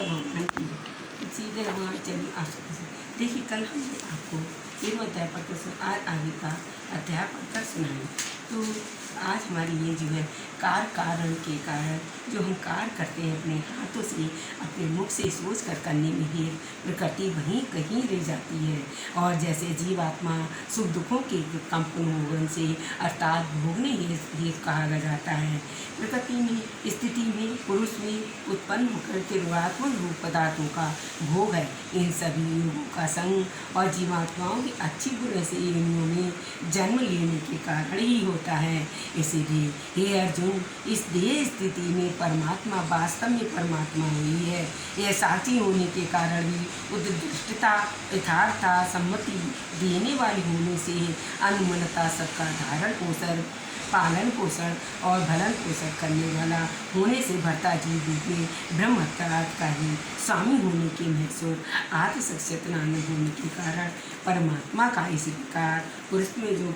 गीता भगवान की है। सीधे हमारे चलिए आप देखिए, कल हमने आपको 13वां अध्याय पढ़कर आज आगे का अध्याय पढ़कर सुनाएंगे। तो आज हमारी ये जो है कारण के कारण जो हम कार्य करते हैं अपने हाथों से, अपने मुख से सोच कर करने में ही प्रकृति वहीं कहीं रह जाती है। और जैसे जीवात्मा सुख दुखों के कंपन से अर्थात भोगने ही कहा जाता है। प्रकृति में स्थिति में पुरुष में उत्पन्न होकर के रुआत्मक रूप पदार्थों का भोग है। इन सभी योगों का संग और जीवात्माओं की अच्छी बुरे से योनियों में जन्म लेने के कारण ही होता है। इसीलिए हे अर्जुन, इस देह स्थिति में परमात्मा वास्तव में परमात्मा हुई है। यह साक्षी होने के कारण भी उद्दृष्टता यथार्था सम्मति देने वाली होने से अनुमनता सबका धारण पोषण पालन पोषण और भरण पोषण करने वाला होने से भरता जीव रूप में ब्रह्म का ही स्वामी होने के महसूर आत्मसचेतनानंद होने के कारण परमात्मा का इस प्रकार पुरुष में जो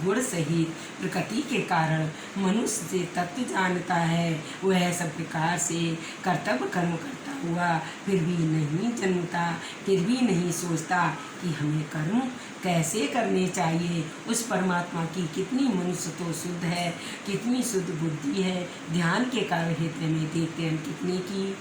गुण सहित प्रकृति के कारण मनुष्य से तत्व जानता है, वह सब प्रकार से कर्तव्य कर्म करता हुआ फिर भी नहीं जन्मता, फिर भी नहीं सोचता कि हमें कर्म कैसे करने चाहिए। उस परमात्मा की कितनी मनुष्य तो शुद्ध है, कितनी शुद्ध बुद्धि है। ध्यान के कार्य हेतु में देखते हैं कितने की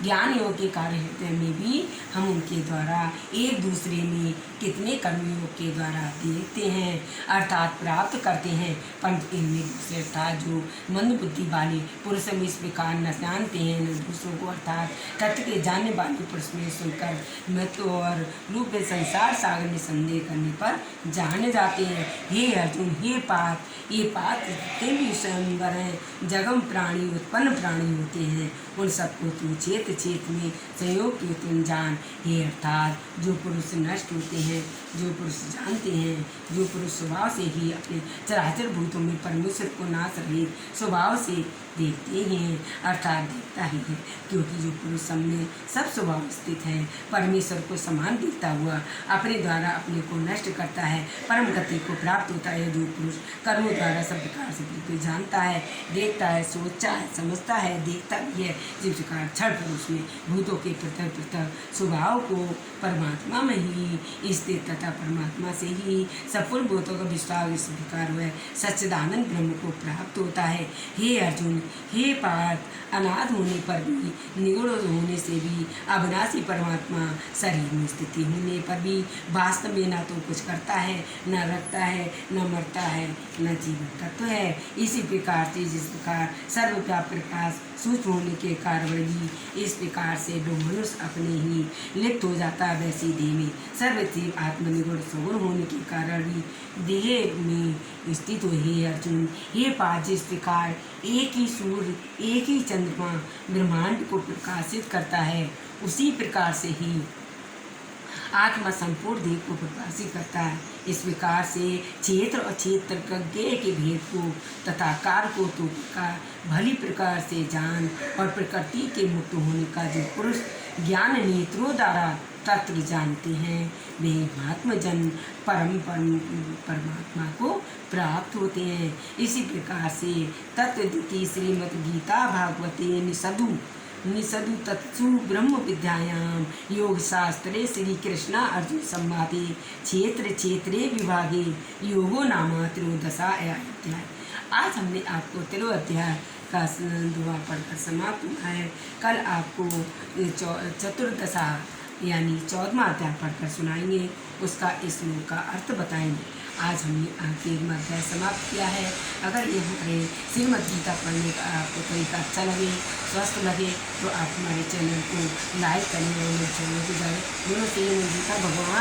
ज्ञान योग के कार्य हेतु में भी हम उनके द्वारा एक दूसरे में कितने कर्मयोग के द्वारा देखते हैं अर्थात प्राप्त करते हैं। परंतु इनमें दूसरे अर्थात जो मंद बुद्धि वाले पुरुष में इस प्रकार न जानते हैं, न दूसरों को अर्थात तत्व के जानने वाले पुरुष में सुनकर मृत्यु और रूप में संसार सागर में संदेह करने पर जाने जाते हैं। हे अर्जुन, हे पार्थ, ये पात्र जितने भी स्वयंवर हैं, जगम प्राणी उत्पन्न प्राणी होते हैं, उन सबको तू चेत में संयोग की तुम जान। ये अर्थात जो पुरुष नष्ट होते हैं, जो पुरुष जानते हैं, जो पुरुष स्वभाव से ही अपने चराचर भूतों में परमेश्वर को नाश रहित स्वभाव से देखते हैं अर्थात देखता ही है, क्योंकि जो पुरुष सब में सब स्वभाव स्थित है, परमेश्वर को समान देखता हुआ अपने द्वारा अपने को नष्ट करता है, परम गति को प्राप्त होता है। जो पुरुष कर्मों द्वारा सब प्रकार से पृथ्वी जानता है, देखता है, सोचता है, समझता है, देखता भी है, जिस प्रकार क्षण पुरुष में भूतों के पृथक पृथक स्वभाव को परमात्मा में ही स्थित तथा परमात्मा से ही सफल भूतों का विस्तार इस प्रकार हुआ सच्चिदानंद ब्रह्म को प्राप्त होता है। हे अर्जुन, हे पार्थ, अनाथ होने पर भी निगुण होने से भी अविनाशी परमात्मा शरीर में स्थिति होने पर भी वास्तव में न तो कुछ करता है, न रखता है, न मरता है, न जीवन तत्व है। इसी प्रकार से जिस प्रकार सर्वव्यापक प्रकाश सूक्ष्म होने के कारण भी इस प्रकार से जो मनुष्य अपने ही लिप्त हो जाता है, वैसी देह में सर्वजीव आत्मनिगुण सगुण होने के कारण भी देह में स्थित हो। हे अर्जुन, हे पार्थ, जिस प्रकार एक ही सूर्य एक ही चंद्रमा ब्रह्मांड को प्रकाशित करता है, उसी प्रकार से ही आत्मा संपूर्ण देह को प्रकाशित करता है। इस प्रकार से क्षेत्र और क्षेत्रज्ञ के भेद को तथा कार को तो भली प्रकार से जान और प्रकृति के मुक्त होने का जो पुरुष ज्ञान नेत्रों द्वारा तत्व जानते हैं, वे महात्मा जन परमात्मा को प्राप्त होते हैं। इसी प्रकार से तत्वद्वितीय श्रीमद् गीता भागवते निषदु तत्सु ब्रह्म विद्यायाम योग शास्त्रे श्री कृष्णा अर्जुन संवादे क्षेत्रे विभागे योगो नाम त्रयोदशाध्याय। आज हमने आपको 13वां अध्याय का दुआ पढ़कर समाप्त हुआ है। कल आपको चतुर्दशा यानी 14वां अध्याय पढ़कर सुनाएंगे, उसका इस श्लोक का अर्थ बताएंगे। आज हमने आपके अध्याय समाप्त किया है। अगर ये हमारे श्रीमद् गीता पढ़ने का आपको तरीका अच्छा लगे, स्वस्थ लगे, तो आप हमारे चैनल को लाइक करें और मेरे चैनल को जाए। दोनों से गीता भगवान